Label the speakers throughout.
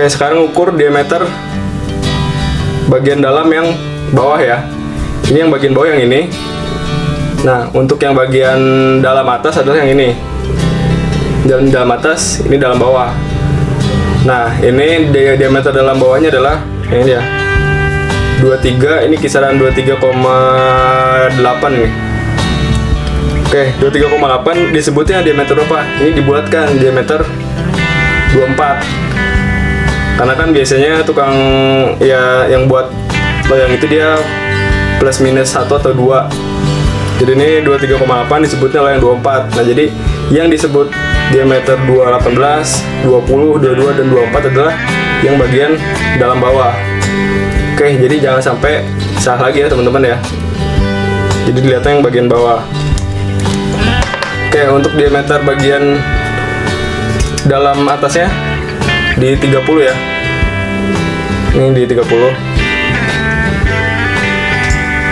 Speaker 1: Oke, sekarang ukur diameter bagian dalam yang bawah ya. Ini yang bagian bawah yang ini. Nah, untuk yang bagian dalam atas adalah yang ini. Dalam atas, ini dalam bawah. Nah, ini diameter dalam bawahnya adalah yang ini ya. 23, ini kisaran 23,8 nih. Oke, 23,8 disebutnya diameter apa? Ini dibuatkan diameter 24. Karena kan biasanya tukang ya yang buat loyang itu dia plus minus 1 atau 2. Jadi ini 23,8 disebutnya loyang 24. Nah, jadi yang disebut diameter 218, 20, 22 dan 24 adalah yang bagian dalam bawah. Oke, jadi jangan sampai salah lagi ya teman-teman ya. Jadi dilihatnya yang bagian bawah. Oke, untuk diameter bagian dalam atasnya di 30 ya. Ini di 30.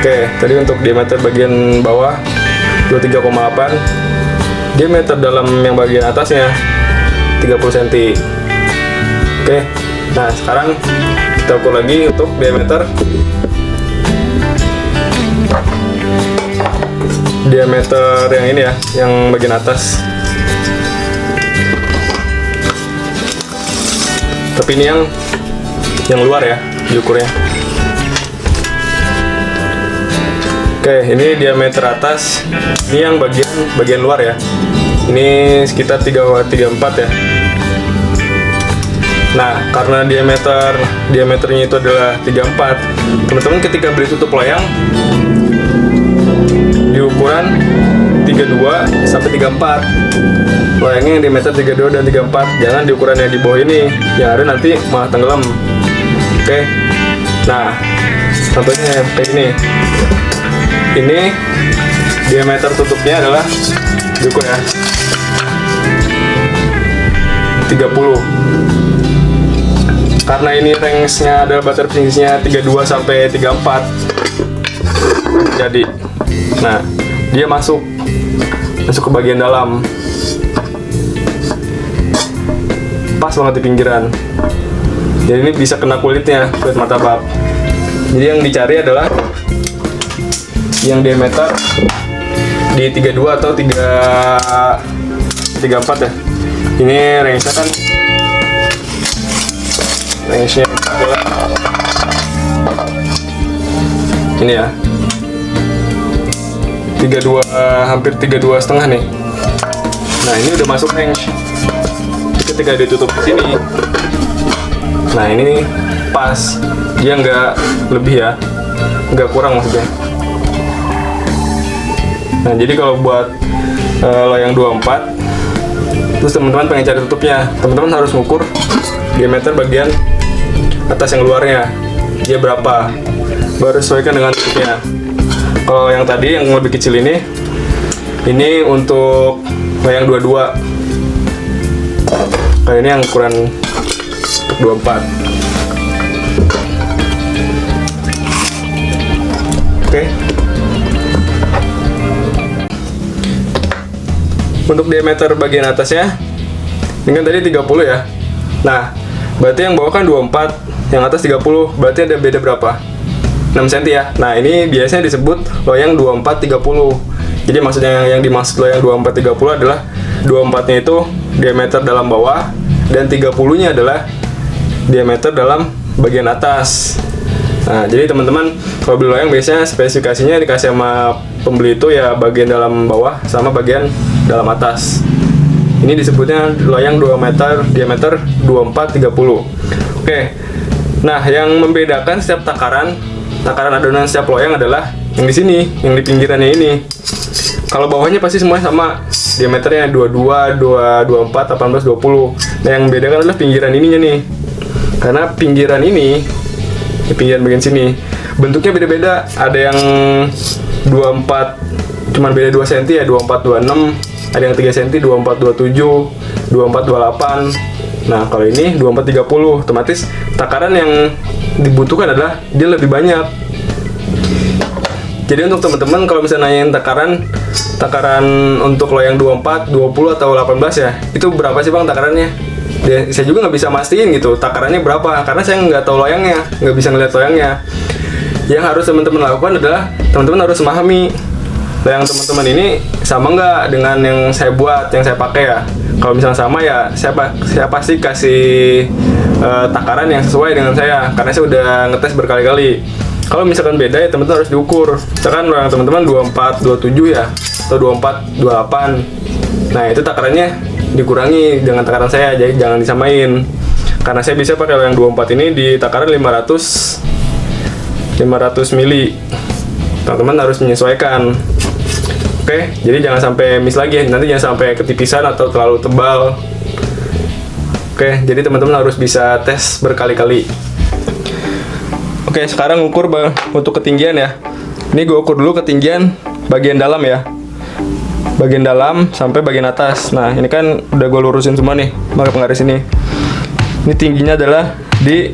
Speaker 1: Oke, tadi untuk diameter bagian bawah 23,8. Diameter dalam yang bagian atasnya 30 cm. Oke. Nah, sekarang kita ukur lagi untuk diameter yang ini ya, yang bagian atas. Tapi ini yang luar ya, diukurnya. Oke, ini diameter atas. Ini yang bagian luar ya. Ini sekitar 3,34 ya. Nah, karena diameternya itu adalah 34, teman-teman ketika beli tutup loyang di ukuran 32 sampai 34. Loyangnya yang diameter 32 dan 34, jangan di ukuran yang di bawah ini, yang ada nanti malah tenggelam. Oke. Nah, contohnya kayak ini. Ini diameter tutupnya adalah diukur ya 30. Karena ini range-nya adalah butter finishnya 32 sampai 34. Jadi, nah, dia masuk ke bagian dalam. Pas banget di pinggiran. Jadi ini bisa kena kulitnya, kulit martabak. Jadi yang dicari adalah yang diameter di 32 atau 34 ya. Ini range-nya kan adalah ini ya, 32, hampir 32,5 nih. Nah, ini udah masuk range. Ketika ditutup di sini, nah ini pas, dia nggak lebih ya, nggak kurang maksudnya. Nah, jadi kalau buat loyang 24, terus teman-teman pengen cari tutupnya, teman-teman harus ngukur diameter bagian atas yang luarnya, dia berapa, baru sesuaikan dengan tutupnya. Kalau yang tadi yang lebih kecil ini untuk loyang 22. Kali ini yang ukuran 24. Oke. Untuk diameter bagian atasnya, ini kan tadi 30 ya. Nah, berarti yang bawah kan 24, yang atas 30, berarti ada beda berapa? 6 cm ya. Nah, ini biasanya disebut loyang 24-30. Jadi maksudnya yang dimaksud loyang 24-30 adalah 24-nya itu diameter dalam bawah dan 30-nya adalah diameter dalam bagian atas. Nah, jadi teman-teman kalau beli loyang biasanya spesifikasinya dikasih sama pembeli itu ya bagian dalam bawah sama bagian dalam atas. Ini disebutnya loyang 2 meter, diameter 24-30. Oke. Nah, yang membedakan setiap takaran adonan setiap loyang adalah yang di sini, yang di pinggirannya ini. Kalau bawahnya pasti semuanya sama, diameternya 22, 24, 18, 20. Nah, yang membedakan adalah pinggiran ininya nih. Karena pinggiran ini, pinggiran bagian sini, bentuknya beda-beda. Ada yang 24, cuman beda 2 cm ya, 24, 26. Ada yang 3 cm, 24, 27, 24, 28. Nah, kalau ini 24, 30. Otomatis takaran yang dibutuhkan adalah dia lebih banyak. Jadi untuk teman-teman kalau misalnya nanyain takaran untuk loyang 24, 20 atau 18 ya, itu berapa sih Bang takarannya? saya juga nggak bisa mastiin gitu takarannya berapa, karena saya nggak tahu loyangnya, nggak bisa ngeliat loyangnya. Yang harus teman-teman lakukan adalah teman-teman harus memahami loyang teman-teman ini sama nggak dengan yang saya buat, yang saya pakai ya. Kalau misalnya sama ya saya pasti kasih takaran yang sesuai dengan saya, karena saya udah ngetes berkali-kali. Kalau misalkan beda ya teman-teman harus diukur. Misalkan loyang teman-teman 24, 27 ya, atau 24, 28. Nah itu takarannya dikurangi dengan takaran saya, jadi jangan disamain. Karena saya bisa pakai loyang 24 ini di takaran 500 mili. Teman-teman harus menyesuaikan. Oke, jadi jangan sampai miss lagi, nanti jangan sampai ketipisan atau terlalu tebal. Oke, jadi teman-teman harus bisa tes berkali-kali. Oke, sekarang ukur untuk ketinggian ya. Ini gue ukur dulu ketinggian bagian dalam ya. Bagian dalam sampai bagian atas. Nah, ini kan udah gue lurusin semua nih, pakai penggaris ini. Ini tingginya adalah di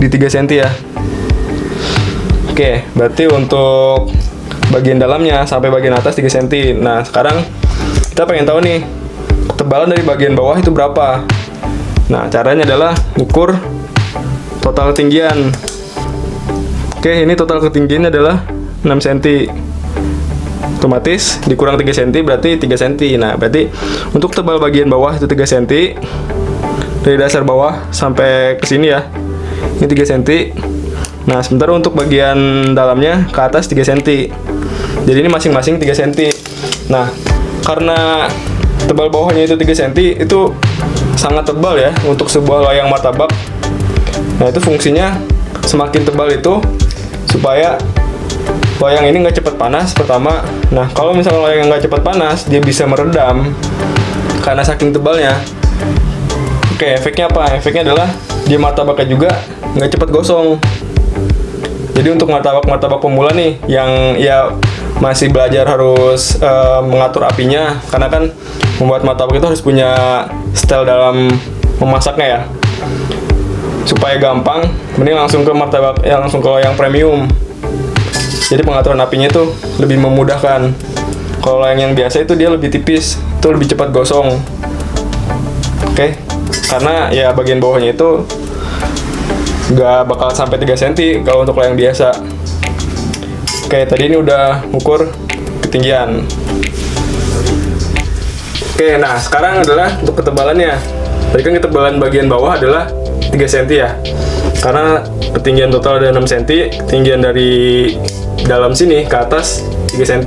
Speaker 1: 3 cm ya. Oke, berarti untuk bagian dalamnya sampai bagian atas 3 cm. Nah, sekarang kita pengen tahu nih ketebalan dari bagian bawah itu berapa. Nah, caranya adalah ukur total ketinggian. Oke, ini total ketinggiannya adalah 6 cm. Otomatis dikurang 3 cm berarti 3 cm. Nah, berarti untuk tebal bagian bawah itu 3 cm. Dari dasar bawah sampai ke sini ya. Ini 3 cm. Nah, sementara untuk bagian dalamnya ke atas 3 cm. Jadi ini masing-masing 3 cm. Nah, karena tebal bawahnya itu 3 cm, itu sangat tebal ya untuk sebuah loyang martabak. Nah, itu fungsinya semakin tebal itu supaya loyang ini nggak cepat panas pertama. Nah, kalau misalnya loyang nggak cepat panas, dia bisa meredam karena saking tebalnya. Oke, efeknya apa? Efeknya adalah dia martabaknya juga nggak cepat gosong. Jadi untuk martabak pemula nih, yang ya masih belajar harus mengatur apinya, karena kan membuat martabak itu harus punya style dalam memasaknya ya. Supaya gampang, mending langsung ke martabak langsung ke loyang premium. Jadi pengaturan apinya itu lebih memudahkan. Kalau loyang yang biasa itu dia lebih tipis, itu lebih cepat gosong. Oke, karena ya bagian bawahnya itu nggak bakal sampai 3 cm kalau untuk loyang biasa. Oke, tadi ini udah ukur ketinggian. Oke, nah sekarang adalah untuk ketebalannya. Tadi kan ketebalan bagian bawah adalah 3 cm ya, karena ketinggian total ada 6 cm, ketinggian dari dalam sini ke atas 3 cm.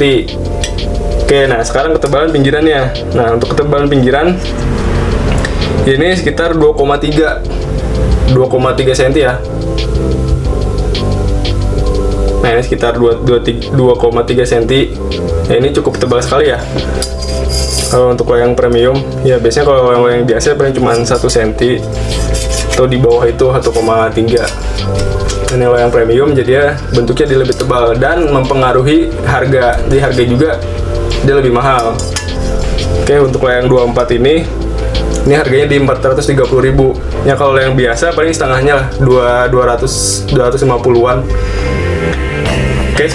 Speaker 1: Oke, nah sekarang ketebalan pinggirannya. Nah, untuk ketebalan pinggiran ini sekitar 2,3 cm ya. Nah, ini sekitar 2,3 cm. Nah, ini cukup tebal sekali ya. Kalau untuk loyang premium, ya biasanya kalau loyang biasa paling cuma 1 cm atau di bawah itu 1,3. Ini loyang premium, jadi ya bentuknya dia lebih tebal dan mempengaruhi harga. Jadi harga juga dia lebih mahal. Oke, untuk loyang 24 ini harganya di 430.000. Ya kalau loyang biasa paling setengahnya lah, 250-an. Oke.